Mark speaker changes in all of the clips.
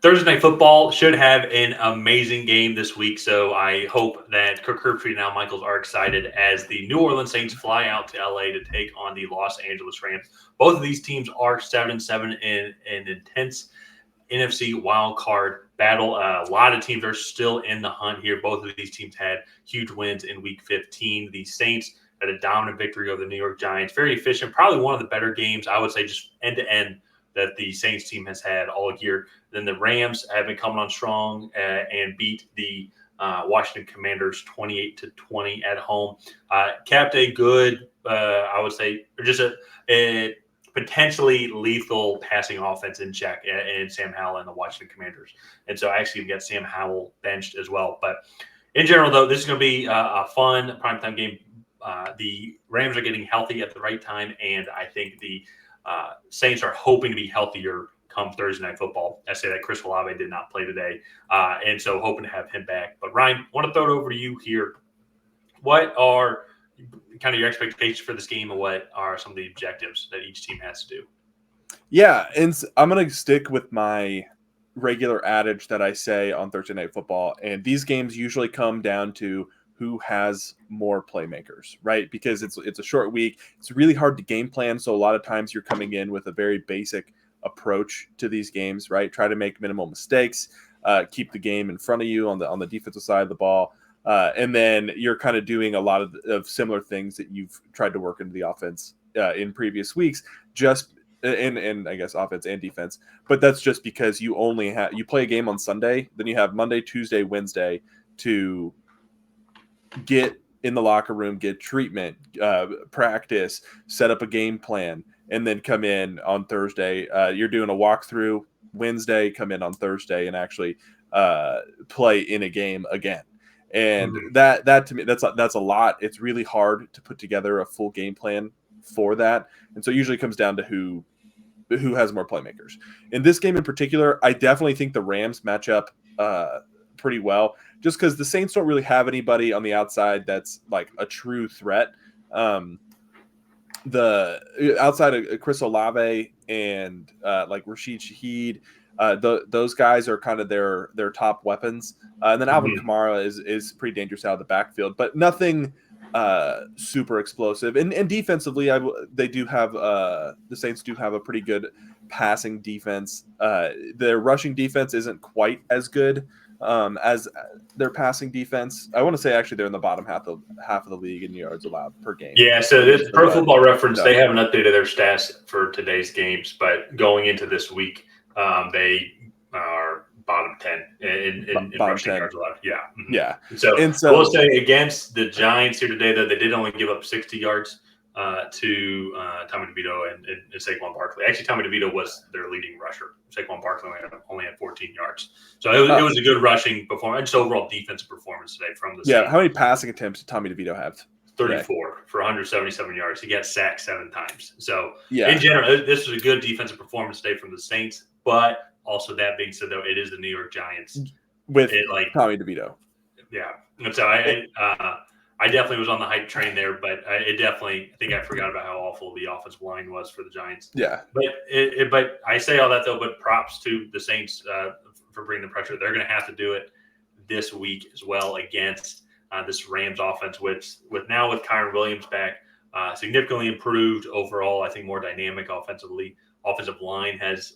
Speaker 1: Thursday Night Football should have an amazing game this week, so I hope that Kirk Herbstreit and Al Michaels are excited as the New Orleans Saints fly out to LA to take on the Los Angeles Rams. Both of these teams are 7-7 in an intense NFC Wild Card battle. A lot of teams are still in the hunt here. Both of these teams had huge wins in Week 15. The Saints had a dominant victory over the New York Giants. Very efficient, probably one of the better games, I would say, just end to end that the Saints team has had all year. Then the Rams have been coming on strong and beat the Washington Commanders 28-20 at home. Kept a good, I would say, just a potentially lethal passing offense in check in Sam Howell and the Washington Commanders. And so actually we got Sam Howell benched as well. But in general, though, this is going to be a fun primetime game. The Rams are getting healthy at the right time, and I think the Saints are hoping to be healthier come Thursday Night Football. I say that Chris Olave did not play today, and so hoping to have him back. But Ryan, I want to throw it over to you here. What are kind of your expectations for this game, and what are some of the objectives that each team has to do?
Speaker 2: Yeah, and I'm going to stick with my regular adage that I say on Thursday Night Football, and these games usually come down to who has more playmakers, right? Because it's a short week. It's really hard to game plan, so a lot of times you're coming in with a very basic approach to these games, right? Try to make minimal mistakes, keep the game in front of you on the defensive side of the ball, and then you're kind of doing a lot of similar things that you've tried to work into the offense in previous weeks, just in I guess offense and defense. But that's just because you play a game on Sunday, then you have Monday, Tuesday, Wednesday to get in the locker room, get treatment, practice, set up a game plan, and then come in on Thursday. You're doing a walkthrough Wednesday, come in on Thursday, and actually play in a game again. And that to me, that's a lot. It's really hard to put together a full game plan for that. And so it usually comes down to who has more playmakers. In this game in particular, I definitely think the Rams match up pretty well, just because the Saints don't really have anybody on the outside that's like a true threat. The outside of Chris Olave and like Rashid Shaheed, those guys are kind of their top weapons. And then Alvin Kamara is pretty dangerous out of the backfield, but nothing super explosive. And defensively, they do have the Saints do have a pretty good passing defense. Their rushing defense isn't quite as good as their passing defense. I want to say actually they're in the bottom half of the league in yards allowed per game.
Speaker 1: Yeah, so this Pro Football Reference, they haven't updated their stats for today's games, but going into this week, they are bottom 10 in rushing yards allowed. Yeah. Mm-hmm.
Speaker 2: Yeah.
Speaker 1: So I will say against the Giants here today, though, they did only give up 60 yards to Tommy DeVito and Saquon Barkley. Actually, Tommy DeVito was their leading rusher. Saquon Barkley only had 14 yards. So it was a good rushing performance, just overall defensive performance today from the Saints.
Speaker 2: How many passing attempts did Tommy DeVito have?
Speaker 1: 34 for 177 yards. He got sacked 7 times. So in general, this was a good defensive performance today from the Saints. But also that being said, though, it is the New York Giants
Speaker 2: with Tommy DeVito.
Speaker 1: Yeah, and so I definitely was on the hype train there, but I think I forgot about how awful the offensive line was for the Giants.
Speaker 2: Yeah.
Speaker 1: But I say all that, though, but props to the Saints for bringing the pressure. They're going to have to do it this week as well against this Rams offense, with Kyren Williams back, significantly improved overall. I think more dynamic offensively. Offensive line has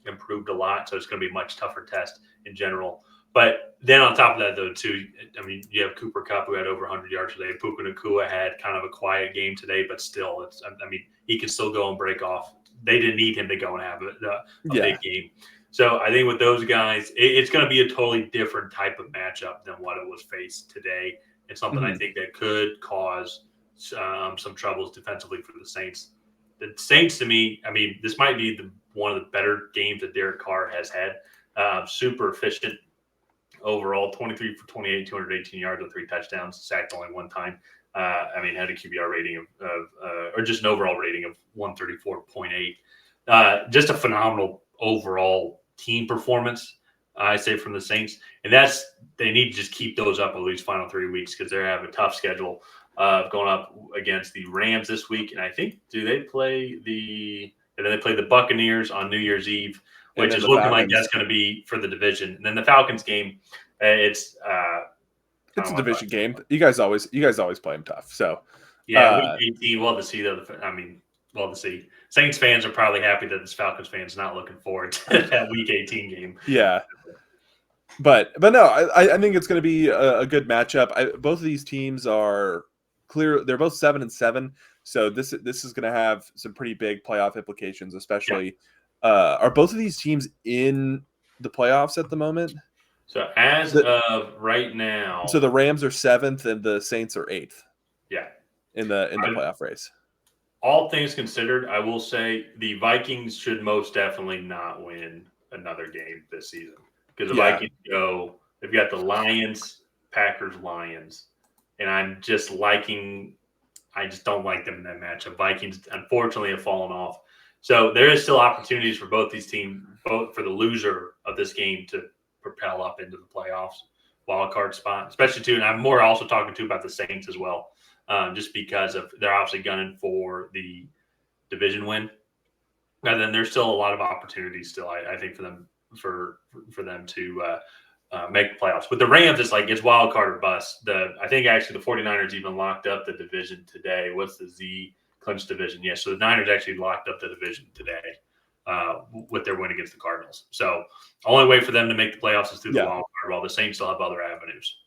Speaker 1: improved a lot, so it's going to be a much tougher test in general. But then on top of that, though, too, I mean, you have Cooper Kupp, who had over 100 yards today. Puka Nacua had kind of a quiet game today, but still, he can still go and break off. They didn't need him to go and have a big game. So I think with those guys, it's going to be a totally different type of matchup than what it was faced today. It's something I think that could cause some troubles defensively for the Saints. The Saints, to me, I mean, this might be one of the better games that Derek Carr has had. Super efficient overall, 23 for 28, 218 yards with 3 touchdowns, sacked only 1 time. Had a QBR rating or just an overall rating of 134.8. Just a phenomenal overall team performance, I say, from the Saints. And they need to just keep those up at least final 3 weeks, because they have a tough schedule going up against the Rams this week. And I think, do they play the and then they play the Buccaneers on New Year's Eve,
Speaker 2: And
Speaker 1: which
Speaker 2: then
Speaker 1: is
Speaker 2: the
Speaker 1: looking like
Speaker 2: Falcons.
Speaker 1: that's going to be for the division. And then the Falcons game, it's
Speaker 2: It's a division game. You guys always play them tough. So
Speaker 1: yeah, week 18. We'll have to see though. We'll have to see. Saints fans are probably happy that this Falcons fans not looking forward to that week 18 game.
Speaker 2: Yeah. But no, I think it's going to be a good matchup. Both of these teams are clear. They're both 7-7. So this is going to have some pretty big playoff implications, especially. Yeah. Are both of these teams in the playoffs at the moment?
Speaker 1: So as of right now,
Speaker 2: so the Rams are 7th and the Saints are 8th.
Speaker 1: Yeah,
Speaker 2: in the playoff race.
Speaker 1: All things considered, I will say the Vikings should most definitely not win another game this season because the Vikings they've got the Lions, Packers, Lions, and I just don't like them in that matchup. Vikings unfortunately have fallen off. So there is still opportunities for both these teams, both for the loser of this game to propel up into the playoffs, wild card spot, especially too. And I'm more also talking to about the Saints as well, just because they're obviously gunning for the division win. And then there's still a lot of opportunities still, I think, for them to make the playoffs. But the Rams is like it's wild card or bust. I think actually the 49ers even locked up the division today. What's the Z clinch division? Yeah, so the Niners actually locked up the division today with their win against the Cardinals. So only way for them to make the playoffs is through the wild card, while the Saints still have other avenues.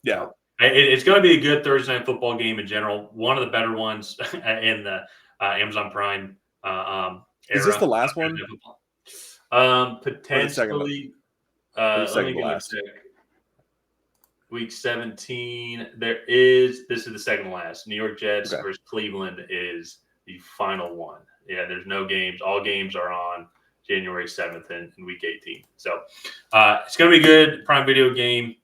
Speaker 2: Yeah.
Speaker 1: So it's going to be a good Thursday night football game in general. One of the better ones in the Amazon Prime era.
Speaker 2: Is this the last one?
Speaker 1: Potentially. Let me give it a check. Week 17. This is the second to last. New York Jets versus Cleveland is the final one. Yeah, there's no games. All games are on January 7th in week 18. So it's going to be good. Prime Video game.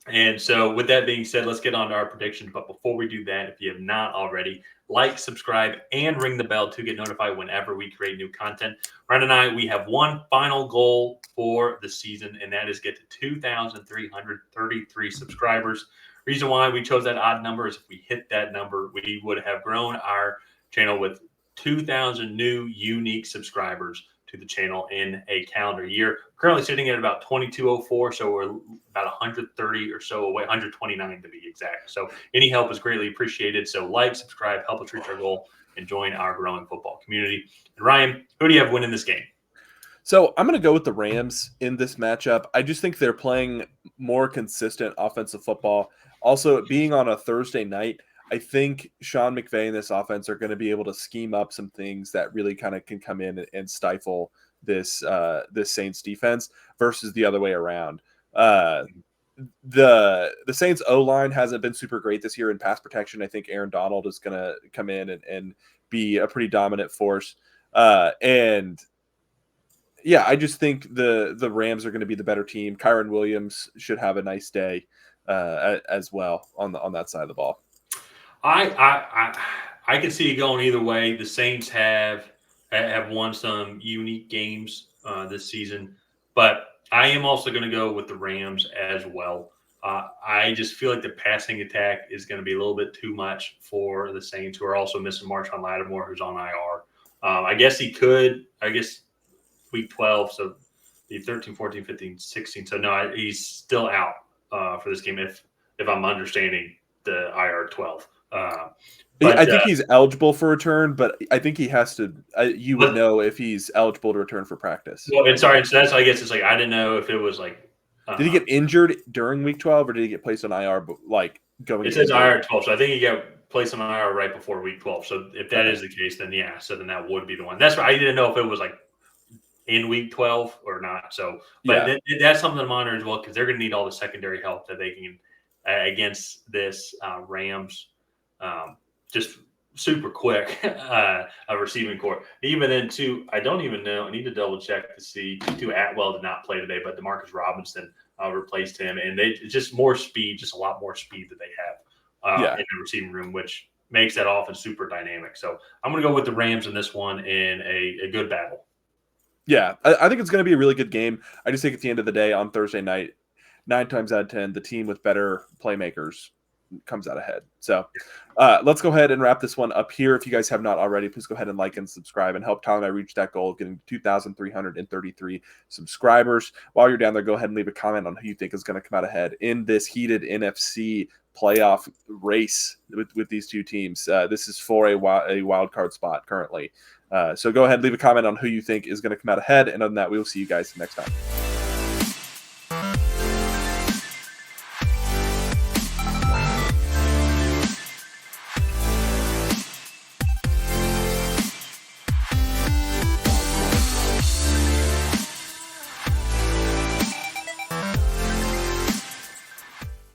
Speaker 1: And so with that being said, let's get on to our predictions. But before we do that, if you have not already, like, subscribe, and ring the bell to get notified whenever we create new content. Ryan and I, we have one final goal for the season, and that is get to 2,333 subscribers. Reason why we chose that odd number is if we hit that number, we would have grown our channel with 2,000 new unique subscribers to the channel in a calendar year. Currently sitting at about 2204, so we're about 130 or so away, 129 to be exact. So any help is greatly appreciated. So like, subscribe, help us reach our goal, and join our growing football community. And Ryan, who do you have winning this game?
Speaker 2: So I'm going to go with the Rams in this matchup. I just think they're playing more consistent offensive football. Also, being on a Thursday night, I think Sean McVay and this offense are going to be able to scheme up some things that really kind of can come in and stifle this Saints defense versus the other way around. The Saints O-line hasn't been super great this year in pass protection. I think Aaron Donald is going to come in and be a pretty dominant force. And yeah, I just think the Rams are going to be the better team. Kyron Williams should have a nice day as well on that side of the ball.
Speaker 1: I can see it going either way. The Saints have won some unique games this season, but I am also going to go with the Rams as well. I just feel like the passing attack is going to be a little bit too much for the Saints, who are also missing Marshawn Lattimore, who's on IR. I guess week 12, so the 13, 14, 15, 16. So no, he's still out for this game if I'm understanding the IR 12.
Speaker 2: I think he's eligible for return, but I think he has to. You would know if he's eligible to return for practice.
Speaker 1: Well, so that's I guess it's like I didn't know if it was like.
Speaker 2: Did he get injured during week 12, or did he get placed on IR? Like going.
Speaker 1: It says IR 12, so I think he got placed on IR right before week 12. So if that is the case, then yeah, so then that would be the one. That's why I didn't know if it was like in week 12 or not. So, but that's something to monitor as well because they're going to need all the secondary help that they can against this Rams. Just super quick a receiving core. Even into, I don't even know. I need to double check to see. Tutu Atwell did not play today, but DeMarcus Robinson replaced him, and they just more speed, just a lot more speed that they have in the receiving room, which makes that offense super dynamic. So I'm going to go with the Rams in this one in a good battle.
Speaker 2: Yeah, I think it's going to be a really good game. I just think at the end of the day on Thursday night, 9 times out of 10, the team with better playmakers comes out ahead. So let's go ahead and wrap this one up here. If you guys have not already, please go ahead and like and subscribe and help Tyler and I reach that goal of getting 2,333 subscribers. While you're down there, go ahead and leave a comment on who you think is going to come out ahead in this heated NFC playoff race with these two teams. This is for a wild card spot currently. So go ahead and leave a comment on who you think is going to come out ahead. And other than that, we will see you guys next time.